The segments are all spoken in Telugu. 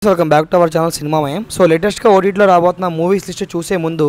Welcome back to our channel Cinemamayam. So లేటెస్ట్గా ఓటీటీలో రాబోతున్న మూవీస్ లిస్ట్ చూసే ముందు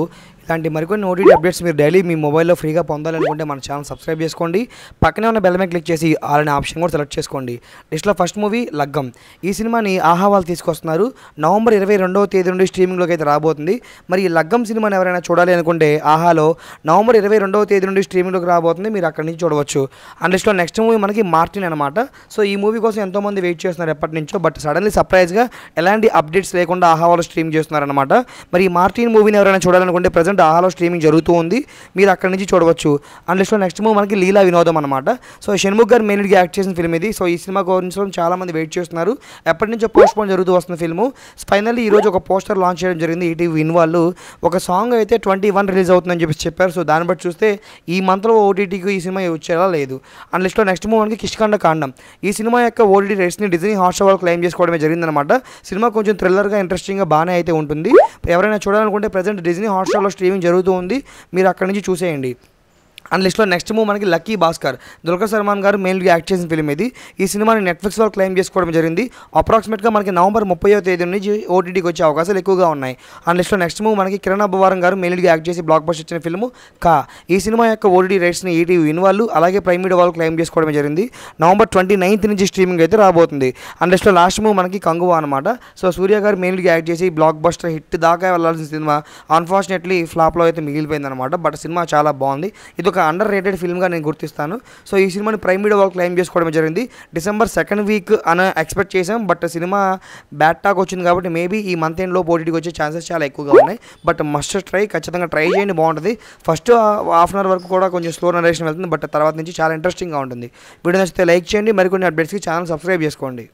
ఇలాంటి మరికొన్ని ఓటీటీ అప్డేట్స్ మీరు డైలీ మీ మొబైల్లో ఫ్రీగా పొందాలనుకుంటే మన ఛానల్ సబ్స్క్రైబ్ చేసుకోండి. పక్కనే ఉన్న బెల్ మీద క్లిక్ చేసి ఆల్ అనే ఆప్షన్ కూడా సెలెక్ట్ చేసుకోండి. లిస్ట్లో ఫస్ట్ మూవీ లగ్గం. ఈ సినిమాని ఆహా వాళ్ళు తీసుకొస్తున్నారు. నవంబర్ 22వ తేదీ నుండి స్ట్రీమింగ్లోకి అయితే రాబోతుంది. మరి ఈ లగ్గం సినిమాని ఎవరైనా చూడాలి అనుకుంటే ఆహాలో నవంబర్ 22వ తేదీ నుండి స్ట్రీమింగ్లోకి రాబోతుంది. మీరు అక్కడి నుంచి చూడవచ్చు. అండ్ లిస్ట్లో నెక్స్ట్ మూవీ మనకి మార్టిన్ అనమాట. సో ఈ మూవీ కోసం ఎంతోమంది వెయిట్ చేస్తున్నారు ఎప్పటి నుంచో. బట్ సడన్లీ సర్ప్రైజ్గా ఎలాంటి అప్డేట్స్ లేకుండా ఆహా వాళ్ళు స్ట్రీమ్ చేస్తున్నారనమాట. మరి ఈ మార్టిన్ మూవీని ఎవరైనా చూడాలనుకుంటే ప్రజెంట్ ఆహాలో స్ట్రీమింగ్ జరుగుతూ ఉంది. మీరు అక్కడి నుంచి చూడవచ్చు. అండ్ లిస్ట్లో నెక్స్ట్ మూవీ మనకి లీలా వినోదం అనమాట. సో షణ్ముఖ్ గారు మెయిన్ లీడ్గా యాక్ట్ చేసిన ఫిల్మ్ ఇది. సో ఈ సినిమా కోసం చాలా మంది వెయిట్ చేస్తున్నారు. ఎప్పటి నుంచో పోస్ట్ పోన్ జరుగుతూ వస్తున్న ఫిల్ము. ఫైనల్లీ ఈరోజు ఒక పోస్టర్ లాంచ్ చేయడం జరిగింది. ఈటీవీ విన్ వాళ్ళు ఒక సాంగ్ అయితే 21 రిలీజ్ అవుతుందని చెప్పారు. సో దాన్ని బట్టి చూస్తే ఈ మంత్లో ఓటీటీకి ఈ సినిమా వచ్చేలా లేదు. అండ్ లిస్ట్లో నెక్స్ట్ మూవీ మనకి కిష్కింధ కాండం. ఈ సినిమా యొక్క ఓటీటీ రైట్స్ని డిజ్నీ హాట్స్టార్ వాళ్ళు క్లెయిమ్ చేసుకోవడమే జరిగిందనమాట. సినిమా కొంచెం థ్రిల్లర్గా ఇంట్రెస్టింగ్గా బాగానే అయితే ఉంటుంది. ఎవరైనా చూడాలనుకుంటే ప్రజెంట్ డిజ్నీ హాట్స్టార్లో స్ట్రీమింగ్ జరుగుతూ ఉంది. మీరు అక్కడి నుంచి చూసేయండి. అండ్ లిస్ట్లో నెక్స్ట్ మూవ్ మనకి లక్కీ భాస్కర్. దుల్కర్ సల్మాన్ గారు మెయిన్గా యాక్ట్ చేసిన ఫిల్మ్ ఇది. ఈ సినిమాని నెట్ఫ్లిక్స్ వాళ్ళు క్లెయిమ్ చేసుకోవడం జరిగింది. అప్రాక్సిమేట్గా మనకి నవంబర్ 30వ తేదీ నుంచి ఓటీటీకి వచ్చే అవకాశాలు ఎక్కువగా ఉన్నాయి. అండ్ లిస్ట్లో నెక్స్ట్ మూవ్ మనకి కిరణ్ అబ్బవరం గారు మెయిన్గా యాక్ట్ చేసి బ్లాక్ బస్టర్ ఇచ్చిన ఫిల్మ్ కా. ఈ సినిమా యొక్క ఓటీటీ రైట్స్ని ఈటీవీ విన్ వాళ్ళు అలాగే ప్రైమ్ మీడియా వాళ్ళు క్లెయిమ్ చేసుకోవడం జరిగింది. నవంబర్ 29th నుంచి స్ట్రీమింగ్ అయితే రాబోతుంది. అండ్ లిస్ట్లో లాస్ట్ మూవ్ మనకి కంగువా అనమాట. సో సూర్య గారు మెయిన్గా యాక్ట్ చేసి బ్లాక్ బస్టర్ హిట్ దాకా వెళ్ళాల్సిన సినిమా అన్ఫార్చునేట్లీ ఫ్లాప్లో అయితే మిగిలిపోయింది అనమాట. బట్ సినిమా చాలా బాగుంది. ఇది ఒక అండర్ రేటెడ్ ఫిల్మ్గా నేను గుర్తిస్తాను. సో ఈ సినిమాని ప్రైమ్ మీడియా వాళ్ళు క్లెయిమ్ చేసుకోవడం జరిగింది. డిసెంబర్ 2nd వీక్ అని ఎక్స్పెక్ట్ చేసాం. బట్ సినిమా బ్యాడ్ టాక్ వచ్చింది కాబట్టి మేబీ ఈ మంత్ ఎండ్లో ఓటీటీకి వచ్చే ఛాన్సెస్ చాలా ఎక్కువగా ఉన్నాయి. బట్ మస్ట్ ట్రై, ఖచ్చితంగా ట్రై చేయండి, బాగుంటుంది. ఫస్ట్ హాఫ్ అన్ అవర్ వరకు కూడా కొంచెం స్లో నరేషన్ వెళ్తుంది. బట్ తర్వాత నుంచి చాలా ఇంట్రెస్టింగ్గా ఉంటుంది. వీడియో నచ్చితే లైక్ చేయండి. మరికొన్ని అప్డేట్స్కి ఛానల్ సబ్స్క్రైబ్ చేసుకోండి.